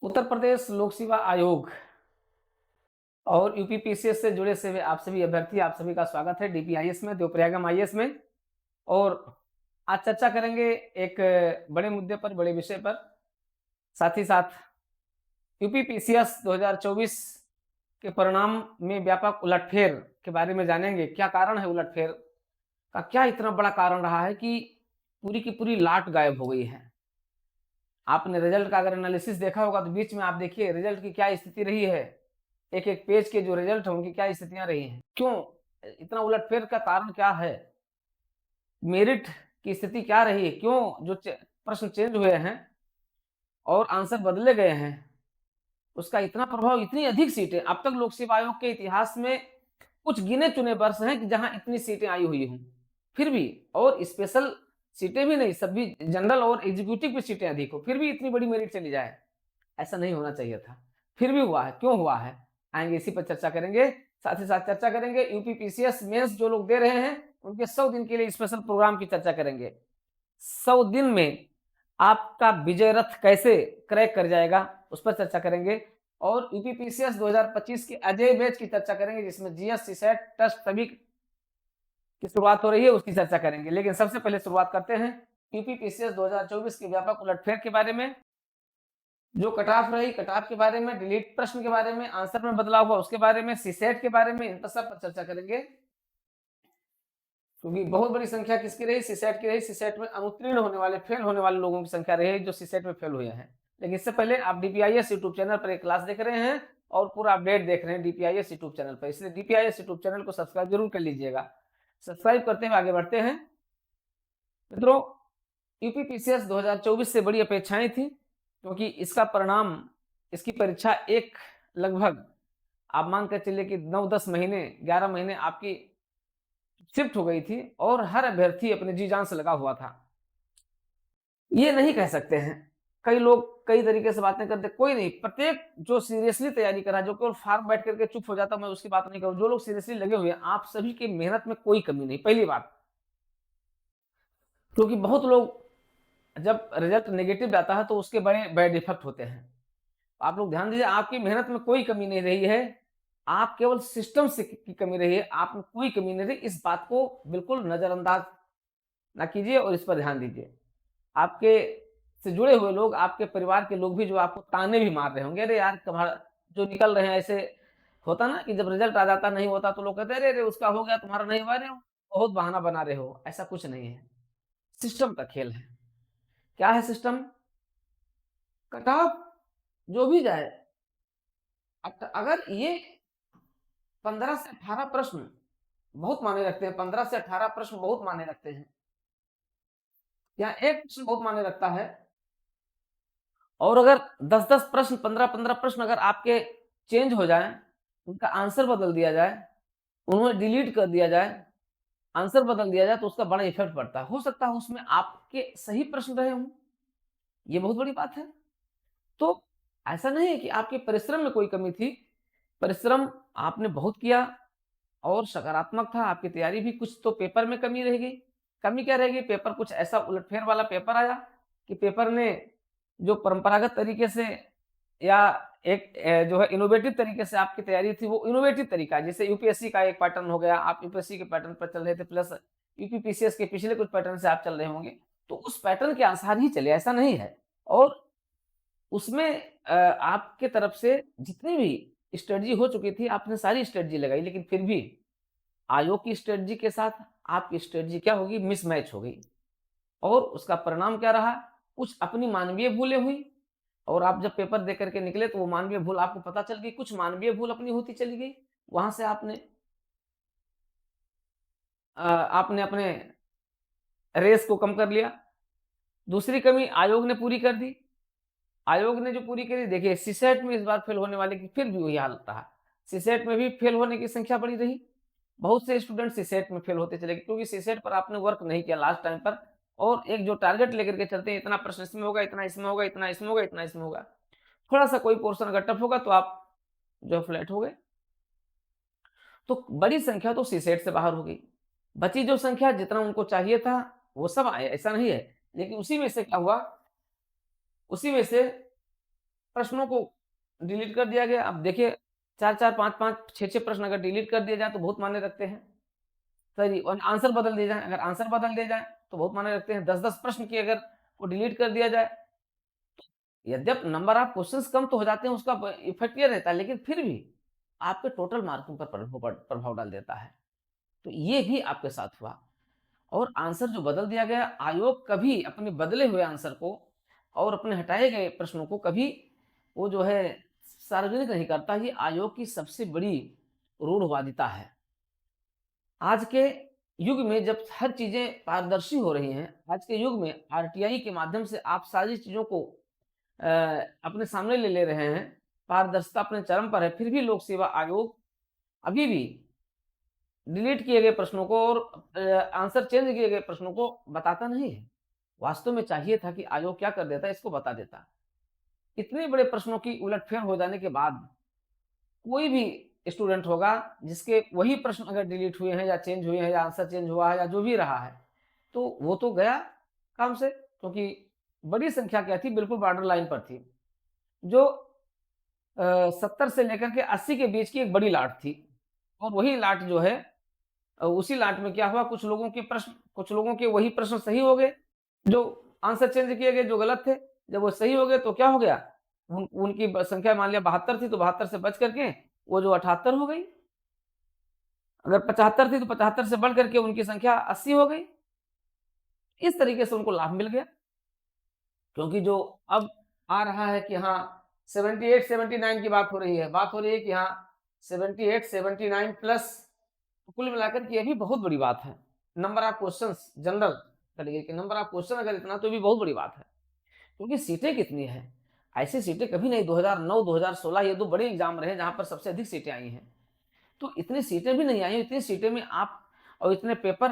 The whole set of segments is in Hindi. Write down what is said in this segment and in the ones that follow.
उत्तर प्रदेश लोक सेवा आयोग और यूपीपीसीएस से जुड़े से आप सभी अभ्यर्थी, आप सभी का स्वागत है डीपीआईएस में, देवप्रयागम आईएएस में। और आज चर्चा करेंगे एक बड़े मुद्दे पर, बड़े विषय पर। साथ ही साथ यूपीपीसीएस 2024 के परिणाम में व्यापक उलटफेर के बारे में जानेंगे। क्या कारण है उलटफेर का? क्या इतना बड़ा कारण रहा है कि पूरी की पूरी लाट गायब हो गई है? आपने रिजल्ट का अगर एनालिसिस देखा होगा तो बीच में आप देखिए रिजल्ट की क्या स्थिति रही है। एक एक पेज के जो रिजल्ट है उनकी क्या स्थितियां रही हैं, क्यों इतना उलटफेर का कारण क्या है, मेरिट की स्थिति क्या रही है, क्यों जो प्रश्न चेंज हुए हैं और आंसर बदले गए हैं, उसका इतना प्रभाव, इतनी अधिक सीटें। अब तक लोक सेवा आयोग के इतिहास में कुछ गिने चुने वर्ष हैं कि जहां इतनी सीटें आई हुई हों, फिर भी, और स्पेशल सीटें भी नहीं, सभी जनरल और एग्जीक्यूटिव की सीटें अधिक हो, फिर भी इतनी बड़ी मेरिट चली जाए। ऐसा नहीं होना चाहिए था, फिर भी हुआ है, क्यों हुआ है, आएंगे इसी पर चर्चा करेंगे। साथ ही साथ चर्चा करेंगे यूपीपीसीएस मेंस जो लोग दे रहे हैं उनके 100 दिन के लिए स्पेशल प्रोग्राम की चर्चा करेंगे। 100 दिन में आपका विजय रथ कैसे क्रैक कर जाएगा उस पर चर्चा करेंगे। और यूपीपीसीएस 2025 के अजय बैच की चर्चा करेंगे जिसमें जीएस, सीसेट, टेस्ट सभी की शुरुआत हो रही है, उसकी चर्चा करेंगे। लेकिन सबसे पहले शुरुआत करते हैं यूपीपीसीएस 2024 के व्यापक उलटफेर के बारे में, जो कट ऑफ रही, कट ऑफ के बारे में, डिलीट प्रश्न के बारे में, आंसर में बदलाव हुआ उसके बारे में, सीसेट के बारे में, इन पर सब पर चर्चा करेंगे। क्योंकि बहुत बड़ी संख्या किसकी रही? सीसेट की रही। सीसेट में अनुत्तीर्ण होने वाले, फेल होने वाले लोगों की संख्या रही जो सीसेट में फेल हुए हैं। लेकिन इससे पहले आप डीपीआईएस यूट्यूब चैनल पर एक क्लास देख रहे हैं और पूरा अपडेट देख रहे हैं डीपीआईएस यूट्यूब चैनल पर, इसलिए डीपीआईएस यूट्यूब चैनल को सब्सक्राइब जरूर कर लीजिएगा। सब्सक्राइब करते हुए आगे बढ़ते हैं। मित्रों, यूपीपीसीएस 2024 से बड़ी अपेक्षाएं थी, क्योंकि इसका परिणाम, इसकी परीक्षा एक लगभग आप मान कर चलिए कि 9-10 महीने, 11 महीने आपकी शिफ्ट हो गई थी और हर अभ्यर्थी अपने जी जान से लगा हुआ था। ये नहीं कह सकते हैं, कई लोग कई तरीके से बातें करते, कोई नहीं। प्रत्येक जो सीरियसली तैयारी करा, जो केवल फार्म बैठ करके चुप हो जाता, मैं उसकी बात नहीं करूं। जो लोग सीरियसली लगे हुए हैं, आप सभी की मेहनत में कोई कमी नहीं, पहली बात। क्योंकि बहुत लोग जब रिजल्ट नेगेटिव जाता है तो उसके बड़े बैड इफेक्ट होते हैं। आप लोग ध्यान दीजिए, आपकी मेहनत में कोई कमी नहीं रही है, आप केवल सिस्टम से की कमी रही है, आप में कोई कमी नहीं रही। इस बात को बिल्कुल नजरअंदाज ना कीजिए और इस पर ध्यान दीजिए। आपके से जुड़े हुए लोग, आपके परिवार के लोग भी जो आपको ताने भी मार रहे होंगे, अरे यार तुम्हारा जो निकल रहे हैं ऐसे। होता ना कि जब रिजल्ट आ जाता नहीं होता तो लोग कहते हैं अरे अरे उसका हो गया तुम्हारा नहीं हुआ, रहे हो बहुत बहाना बना रहे हो। ऐसा कुछ नहीं है, सिस्टम का खेल है। क्या है सिस्टम? कट ऑफ जो भी जाए, अगर ये 15 से 18 प्रश्न बहुत माने रखते हैं, 15 से 18 प्रश्न बहुत माने रखते हैं, या एक प्रश्न बहुत माने रखता है, और अगर 10-10 प्रश्न, 15-15 प्रश्न अगर आपके चेंज हो जाए, उनका आंसर बदल दिया जाए, उन्हें डिलीट कर दिया जाए, आंसर बदल दिया जाए, तो उसका बड़ा इफेक्ट पड़ता है। हो सकता है उसमें आपके सही प्रश्न रहे हों, ये बहुत बड़ी बात है। तो ऐसा नहीं है कि आपके परिश्रम में कोई कमी थी, परिश्रम आपने बहुत किया और सकारात्मक था, आपकी तैयारी भी। कुछ तो पेपर में कमी रह गई। कमी क्या रह गई? पेपर कुछ ऐसा उलटफेर वाला पेपर आया कि पेपर ने जो परंपरागत तरीके से या एक जो है इनोवेटिव तरीके से आपकी तैयारी थी, वो इनोवेटिव तरीका है। जैसे यूपीएससी का एक पैटर्न हो गया, आप यूपीएससी के पैटर्न पर चल रहे थे, प्लस यूपीपीसीएस के पिछले कुछ पैटर्न से आप चल रहे होंगे, तो उस पैटर्न के अनुसार ही चले, ऐसा नहीं है। और उसमें आपके तरफ से जितनी भी स्ट्रेटजी हो चुकी थी, आपने सारी स्ट्रेटजी लगाई, लेकिन फिर भी आयोग की स्ट्रेटजी के साथ आपकी स्ट्रेटजी क्या होगी? मिसमैच हो गई। और उसका परिणाम क्या रहा? कुछ अपनी मानवीय भूलें हुई, और आप जब पेपर दे करके निकले तो वो मानवीय भूल आपको पता चल गई, कुछ मानवीय भूल अपनी होती चली गई। वहां से आपने अपने रेस को कम कर लिया। दूसरी कमी आयोग ने पूरी कर दी। आयोग ने जो पूरी करी, देखिए सीसेट में इस बार फेल होने वाले की फिर भी वही हालत रहा। सीसेट में भी फेल होने की संख्या बड़ी रही। बहुत से स्टूडेंट सीसेट में फेल होते चले गए, क्योंकि सीसेट पर आपने वर्क नहीं किया लास्ट टाइम पर, और एक जो टारगेट लेकर के चलते हैं, इतना प्रश्न इसमें होगा, इतना इसमें होगा, इतना इसमें होगा, इतना इसमें होगा, थोड़ा सा कोई पोर्शन अगर टफ होगा तो आप जो फ्लैट हो गए। तो बड़ी संख्या तो सीसेट से बाहर हो गई। बची जो संख्या, जितना उनको चाहिए था वो सब आए, ऐसा नहीं है। लेकिन उसी में से क्या हुआ? उसी में से प्रश्नों को डिलीट कर दिया गया। अब देखिए 4-4, 5-5, 6-6 प्रश्न अगर डिलीट कर दिए जाएँ तो बहुत मायने रखते हैं। सही और आंसर बदल दिए जाएँ, अगर आंसर बदल दिए जाएँ तो बहुत मायने रखते हैं। 10-10 प्रश्न की अगर वो डिलीट कर दिया जाए, यद्यप नंबर ऑफ क्वेश्चन्स कम तो हो जाते हैं, उसका ब इफ़ेक्ट ये रहता है, लेकिन फिर भी आपके टोटल मार्किंग पर प्रभाव डाल देता है। तो ये भी आपके साथ हुआ और आंसर जो बदल दिया गया, आयोग कभी अपने बदले हुए आंसर को और अपने हटाए गए प्रश्नों को कभी वो जो है सार्वजनिक नहीं करता। ये आयोग की सबसे बड़ी रूढ़वादिता है। आज के युग में जब हर चीज़ें पारदर्शी हो रही हैं, आज के युग में आरटीआई के माध्यम से आप सारी चीज़ों को अ, अपने सामने ले रहे हैं, पारदर्शिता अपने चरम पर है, फिर भी लोक सेवा आयोग अभी भी डिलीट किए गए प्रश्नों को और आंसर चेंज किए गए प्रश्नों को बताता नहीं है। वास्तव में चाहिए था कि आयोग क्या कर देता, इसको बता देता। इतने बड़े प्रश्नों की उलटफेर हो जाने के बाद कोई भी स्टूडेंट होगा जिसके वही प्रश्न अगर डिलीट हुए हैं या चेंज हुए हैं या आंसर चेंज हुआ है या जो भी रहा है, तो वो तो गया काम से, क्योंकि बड़ी संख्या क्या थी, बिल्कुल बॉर्डर लाइन पर थी। जो 70 से लेकर के 80 के बीच की एक बड़ी लाट थी और वही लाट जो है उसी लाट में क्या हुआ, कुछ लोगों के वही प्रश्न सही हो गए, जो आंसर चेंज किए गए जो गलत थे। जब वो सही हो गए तो क्या हो गया, उनकी संख्या मान लिया 72 थी तो 72 से बच करके वो जो 78 हो गई। अगर 75 थी तो 75 से बढ़ करके उनकी संख्या 80 हो गई। इस तरीके से उनको लाभ मिल गया, क्योंकि जो अब आ रहा है कि हाँ 78 79 की बात हो रही है, बात हो रही है कि हाँ 78 79 प्लस, कुल मिलाकर के ये भी बहुत बड़ी बात है। नंबर ऑफ क्वेश्चंस जनरल तरीके के नंबर ऑफ क्वेश्चन अगर इतना तो भी बहुत बड़ी बात है। क्योंकि सीटें कितनी हैं? ऐसी सीटें कभी नहीं, 2009 2016 ये 2 बड़े एग्ज़ाम रहे जहाँ पर सबसे अधिक सीटें आई हैं। तो इतनी सीटें भी नहीं आई, इतनी सीटें में आप और इतने पेपर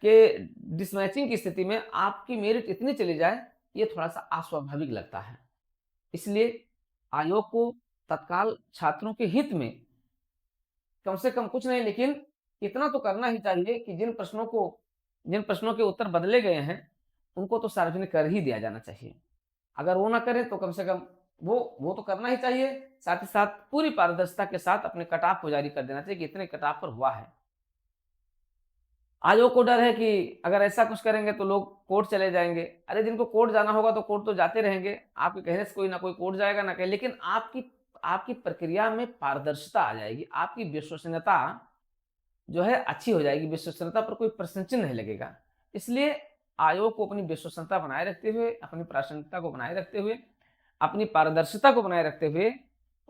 के डिसमैचिंग की स्थिति में आपकी मेरिट इतनी चली जाए, ये थोड़ा-सा अस्वाभाविक लगता है। इसलिए आयोग को तत्काल छात्रों के हित में कम से कम कुछ नहीं, लेकिन इतना तो करना ही चाहिए कि जिन प्रश्नों के उत्तर बदले गए हैं, उनको तो सार्वजनिक कर ही दिया जाना चाहिए। अगर वो ना करें तो कम से कम वो तो करना ही चाहिए, साथ ही साथ पूरी पारदर्शिता के साथ अपने कट ऑफ को जारी कर देना चाहिए कि इतने कट ऑफ पर हुआ है। आयोग को डर है कि अगर ऐसा कुछ करेंगे तो लोग कोर्ट चले जाएँगे। अरे जिनको कोर्ट जाना होगा तो कोर्ट तो जाते रहेंगे, आपके कहने से कोई ना कोई कोर्ट जाएगा ना कहीं, लेकिन आपकी आपकी प्रक्रिया में पारदर्शिता आ जाएगी, आपकी विश्वसनीयता जो है अच्छी हो जाएगी, विश्वसनीयता पर कोई प्रश्न चिन्ह नहीं लगेगा। इसलिए आयोग को अपनी विश्वसनीयता बनाए रखते हुए, अपनी प्रासंगिकता को बनाए रखते हुए, अपनी पारदर्शिता को बनाए रखते हुए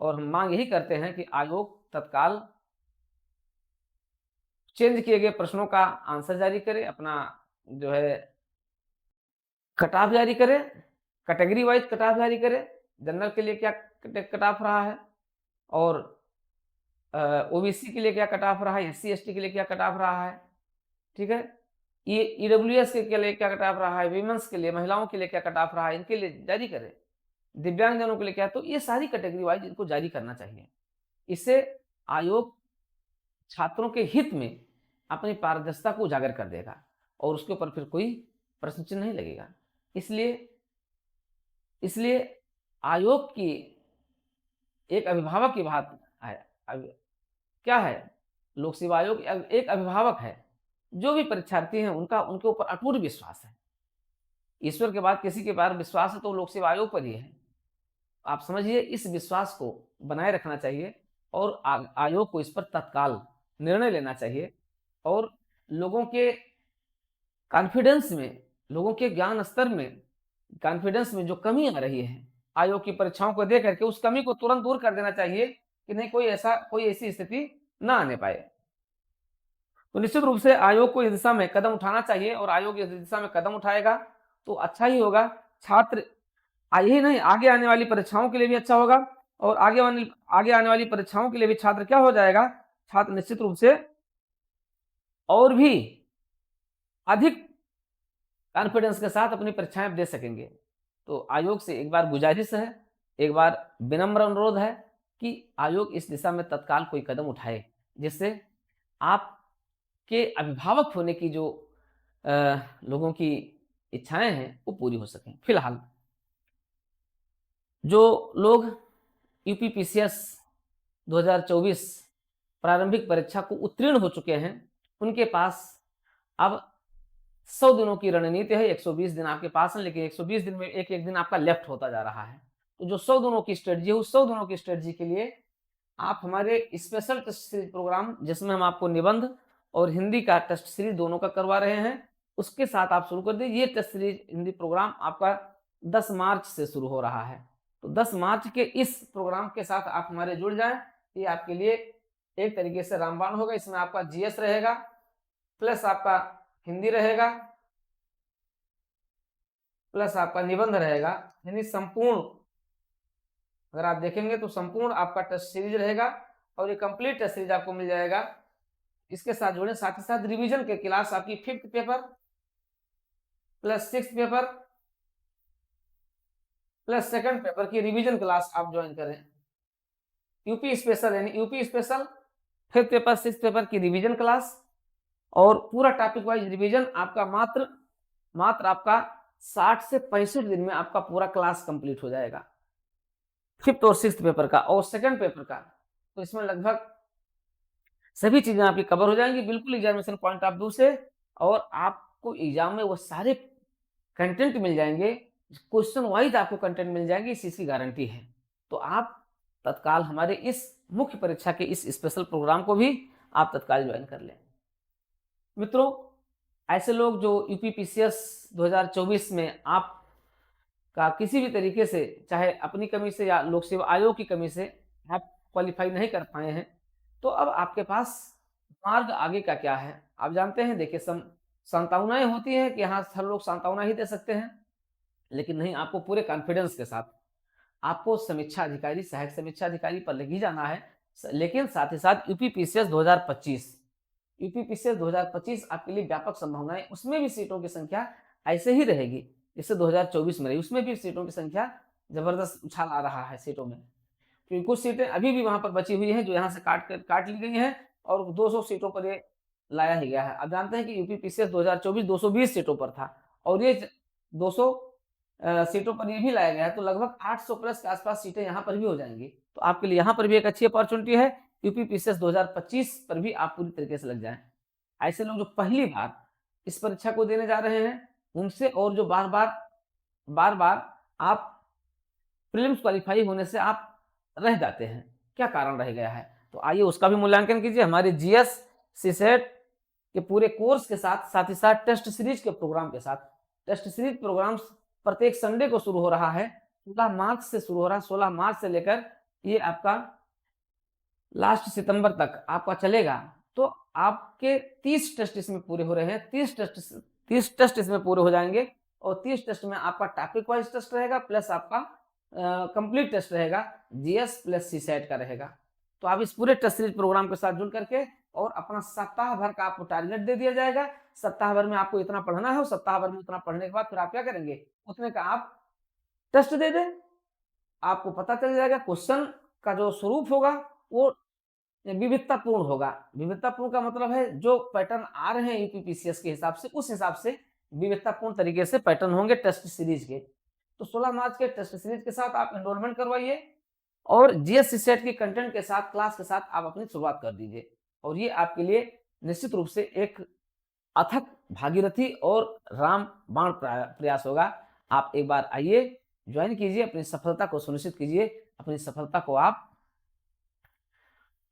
और हम माँग यही करते हैं कि आयोग तत्काल चेंज किए गए प्रश्नों का आंसर जारी करे, अपना जो है कट ऑफ जारी करे, कैटेगरी वाइज़ कट ऑफ जारी करे, जनरल के लिए क्या कट ऑफ रहा है और ओबीसी के लिए क्या कट ऑफ रहा है, एससी-एसटी के लिए क्या कट ऑफ रहा है, ठीक है? ये ईडब्ल्यूएस के लिए क्या कट ऑफ रहा है, वीमेन्स के लिए, महिलाओं के लिए क्या कट ऑफ रहा है, इनके लिए जारी करें। दिव्यांगजनों के लिए क्या, तो ये सारी कैटेगरी वाइज़ इनको जारी करना चाहिए। इससे आयोग छात्रों के हित में अपनी पारदर्शिता को उजागर कर देगा और उसके ऊपर फिर कोई प्रश्न चिन्ह नहीं लगेगा। इसलिए इसलिए आयोग की एक अभिभावक की बात है। अब क्या है? लोक सेवा आयोग एक अभिभावक है। जो भी परीक्षार्थी हैं उनका उनके ऊपर अटूट विश्वास है। ईश्वर के बाद किसी के पास विश्वास है तो लोक सेवा आयोग पर ही है। आप समझिए इस विश्वास को बनाए रखना चाहिए और आयोग को इस पर तत्काल निर्णय लेना चाहिए और लोगों के कॉन्फिडेंस में, लोगों के ज्ञान स्तर में, कॉन्फिडेंस में जो कमी आ रही है, आयोग की परीक्षाओं को देख करके उस कमी को तुरंत दूर कर देना चाहिए कि नहीं कोई ऐसी स्थिति ना आने पाए। तो निश्चित रूप से आयोग को इस दिशा में कदम उठाना चाहिए और आयोग इस दिशा में कदम उठाएगा तो अच्छा ही होगा। छात्र यही नहीं, आगे आने वाली परीक्षाओं के लिए भी अच्छा होगा और आगे आने वाली परीक्षाओं के लिए भी छात्र क्या हो जाएगा, छात्र निश्चित रूप से और भी अधिक कॉन्फिडेंस के साथ अपनी परीक्षाएँ दे सकेंगे। तो आयोग से एक बार गुजारिश है, एक बार विनम्र अनुरोध है कि आयोग इस दिशा में तत्काल कोई कदम उठाए, जिससे आपके अभिभावक होने की जो लोगों की इच्छाएँ हैं, वो पूरी हो सकें। फिलहाल जो लोग यूपीपीसीएस 2024 प्रारंभिक परीक्षा को उत्तीर्ण हो चुके हैं, उनके पास अब 100 दिनों की रणनीति है। 120 दिन आपके पास है, लेकिन 120 दिन में एक-एक दिन आपका लेफ्ट होता जा रहा है। तो जो 100 दिनों की स्ट्रेटजी है, उस 100 दिनों की स्ट्रेटजी के लिए आप हमारे स्पेशल टेस्ट सीरीज प्रोग्राम, जिसमें हम आपको निबंध और हिंदी का टेस्ट सीरीज दोनों का करवा रहे हैं, उसके साथ आप शुरू कर दीजिए। ये टेस्ट सीरीज हिंदी प्रोग्राम आपका 10 मार्च से शुरू हो रहा है। तो 10 मार्च के इस प्रोग्राम के साथ आप हमारे जुड़ जाएं। ये आपके लिए एक तरीके से रामबाण होगा। इसमें आपका जीएस रहेगा, प्लस आपका हिंदी रहेगा, प्लस आपका निबंध रहेगा, यानी संपूर्ण अगर आप देखेंगे तो संपूर्ण आपका टेस्ट सीरीज रहेगा और ये कंप्लीट टेस्ट सीरीज आपको मिल जाएगा। इसके साथ जुड़े, साथ ही साथ रिवीजन के क्लास आपकी 5th paper plus 6th paper plus 2nd paper की रिवीजन क्लास आप ज्वाइन करें। यूपी स्पेशल यानी UP special 5th paper 6th paper की रिवीजन क्लास और पूरा टॉपिक वाइज रिवीजन आपका मात्र आपका 60 से 65 दिन में आपका पूरा क्लास कंप्लीट हो जाएगा, 5th और 6th पेपर का और 2nd पेपर का। तो इसमें लगभग सभी चीजें आपकी कवर हो जाएंगी बिल्कुल एग्जामिनेशन पॉइंट ऑफ व्यू से, और आपको एग्जाम में वो सारे कंटेंट मिल जाएंगे, क्वेश्चन वाइज आपको कंटेंट मिल जाएंगे, इस चीज की गारंटी है। तो आप तत्काल हमारे इस मुख्य परीक्षा के इस स्पेशल प्रोग्राम को भी आप तत्काल ज्वाइन कर लें। मित्रों, ऐसे लोग जो यूपीपीसीएस 2024 में आप का किसी भी तरीके से, चाहे अपनी कमी से या लोक सेवा आयोग की कमी से, आप क्वालिफाई नहीं कर पाए हैं, तो अब आपके पास मार्ग आगे का क्या है। आप जानते हैं, देखिए सांत्वनाएं होती हैं कि हाँ हर लोग सांत्वना ही दे सकते हैं, लेकिन नहीं, आपको पूरे कॉन्फिडेंस के साथ आपको समीक्षा अधिकारी, सहायक समीक्षा अधिकारी पर लगी जाना है। लेकिन साथ ही साथ यूपीपीसीएस 2025 आपके लिए व्यापक संभावनाएं, उसमें भी सीटों की संख्या ऐसे ही रहेगी जैसे 2024 में रही, उसमें भी सीटों की संख्या जबरदस्त उछाल आ रहा है सीटों में, क्योंकि कुछ सीटें अभी भी वहां पर बची हुई हैं जो यहाँ से काट ली गई हैं और 200 सीटों पर ये लाया ही गया है। आप जानते हैं कि यूपीपीसीएस 2024 220 सीटों पर था और ये 200 सीटों पर ये भी लाया गया है, तो लगभग 800 प्लस के आसपास सीटें यहाँ पर भी हो जाएंगी। तो आपके लिए यहाँ पर भी एक अच्छी अपॉर्चुनिटी है। यूपीपीसीएस 2025 पर भी आप पूरी तरीके से लग जाएं। ऐसे लोग जो पहली बार इस परीक्षा को देने जा रहे हैं उनसे, और जो बार बार आप प्रीलिम्स क्वालिफाई होने से आप रह जाते हैं, क्या कारण रह गया है, तो आइए उसका भी मूल्यांकन कीजिए हमारे जीएस सीसेट के पूरे कोर्स के साथ ही साथ टेस्ट सीरीज के प्रोग्राम के साथ। टेस्ट सीरीज प्रोग्राम प्रत्येक संडे को शुरू हो रहा है, 16 मार्च से शुरू हो रहा है। 16 मार्च से लेकर ये आपका लास्ट सितंबर तक आपका चलेगा। तो आपके 30 टेस्ट इसमें पूरे हो रहे हैं, 30 टेस्ट इसमें पूरे हो जाएंगे और 30 टेस्ट में आपका टॉपिक वाइज टेस्ट रहेगा, प्लस आपका कंप्लीट टेस्ट रहेगा, जीएस प्लस सीसेट का रहेगा। तो आप इस पूरे टेस्ट सीरीज प्रोग्राम के साथ जुड़ करके, और अपना सप्ताह भर का आपको टारगेट दे दिया जाएगा, सप्ताह भर में आपको इतना पढ़ना है और सप्ताह भर में उतना पढ़ने के बाद फिर आप क्या करेंगे, उतने का आप टेस्ट दे दें। आपको पता चल जाएगा क्वेश्चन का जो स्वरूप होगा वो विविधतापूर्ण होगा। विविधतापूर्ण का मतलब है जो पैटर्न आ रहे हैं यूपीपीसीएस के हिसाब से, उस हिसाब से विविधतापूर्ण तरीके से पैटर्न होंगे टेस्ट सीरीज के। तो 16 मार्च के टेस्ट सीरीज के साथ आप एनरोलमेंट करवाइए और जीएस सीसेट की कंटेंट के साथ, क्लास के साथ आप अपनी शुरुआत कर दीजिए, और ये आपके लिए निश्चित रूप से एक अथक भागीरथी और राम बाण प्रयास होगा। आप एक बार आइए, ज्वाइन कीजिए, अपनी सफलता को सुनिश्चित कीजिए, अपनी सफलता को आप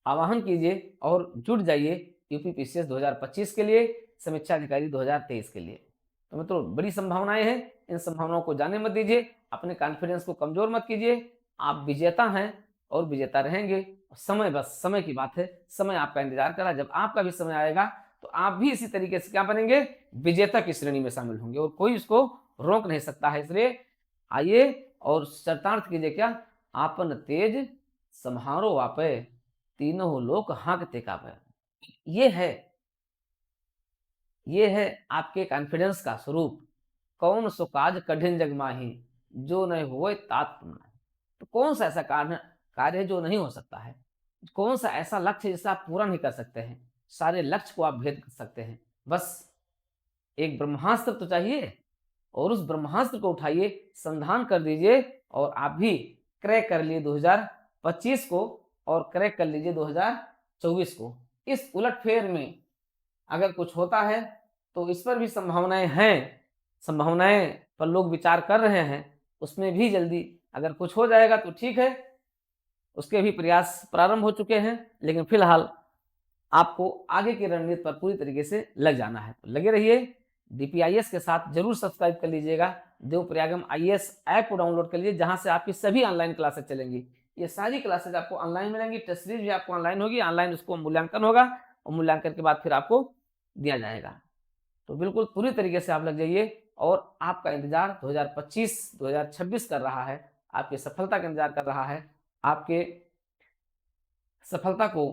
आवाहन कीजिए और जुट जाइए यूपीपीसीएस 2025 के लिए, समीक्षा अधिकारी 2023 के लिए। तो मित्रों, बड़ी संभावनाएं हैं, इन संभावनाओं को जाने मत दीजिए, अपने कॉन्फिडेंस को कमजोर मत कीजिए। आप विजेता हैं और विजेता रहेंगे। समय, बस समय की बात है, समय आपका इंतजार कर रहा है। जब आपका भी समय आएगा तो आप भी इसी तरीके से क्या बनेंगे, विजेता की श्रेणी में शामिल होंगे और कोई इसको रोक नहीं सकता है। इसलिए आइए और शर्तार्थ कीजिए क्या, आपन तेज सम्हारो वापे, तीनों लोक हाँकते कापे। ये है आपके कॉन्फिडेंस का स्वरूप। कौन सो काज कठिन जग माही, जो नहीं होए तात तुम नाही। तो कौन सा ऐसा कार्य है जो नहीं हो सकता है, कौन सा ऐसा लक्ष्य जिसे आप पूरा नहीं कर सकते हैं। सारे लक्ष्य को आप भेद कर सकते हैं, बस एक ब्रह्मास्त्र तो चाहिए, और उस ब्रह्मास्त्र को उठाइए, संधान कर दीजिए और आप भी क्रैक कर लिए 2025 को और क्रैक कर लीजिए 2024 को। इस उलटफेर में अगर कुछ होता है तो इस पर भी संभावनाएँ हैं, संभावनाएँ पर लोग विचार कर रहे हैं, उसमें भी जल्दी अगर कुछ हो जाएगा तो ठीक है, उसके भी प्रयास प्रारंभ हो चुके हैं, लेकिन फिलहाल आपको आगे की रणनीति पर पूरी तरीके से लग जाना है। तो लगे रहिए, डीपीआईएस के साथ ज़रूर सब्सक्राइब कर लीजिएगा। देवप्रयागम आईएएस ऐप को डाउनलोड कर लीजिए, जहाँ से आपकी सभी ऑनलाइन क्लासेस चलेंगी। ये सारी क्लासेस आपको ऑनलाइन मिलेंगी, टेस्ट सीरीज भी आपको ऑनलाइन होगी, ऑनलाइन उसको मूल्यांकन होगा और मूल्यांकन के बाद फिर आपको दिया जाएगा। तो बिल्कुल पूरी तरीके से आप लग जाइए और आपका इंतज़ार 2025, 2026 कर रहा है, आपकी सफलता का इंतज़ार कर रहा है। आपके सफलता को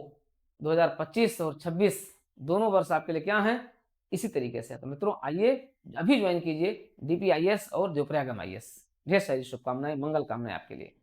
2025 और 26 दोनों वर्ष आपके लिए क्या हैं, इसी तरीके से। तो मित्रों आइए अभी ज्वाइन कीजिए डीपीआईएस और देवप्रयागम आईएएस। ढेर सारी शुभकामनाएं, मंगल कामनाएं आपके लिए।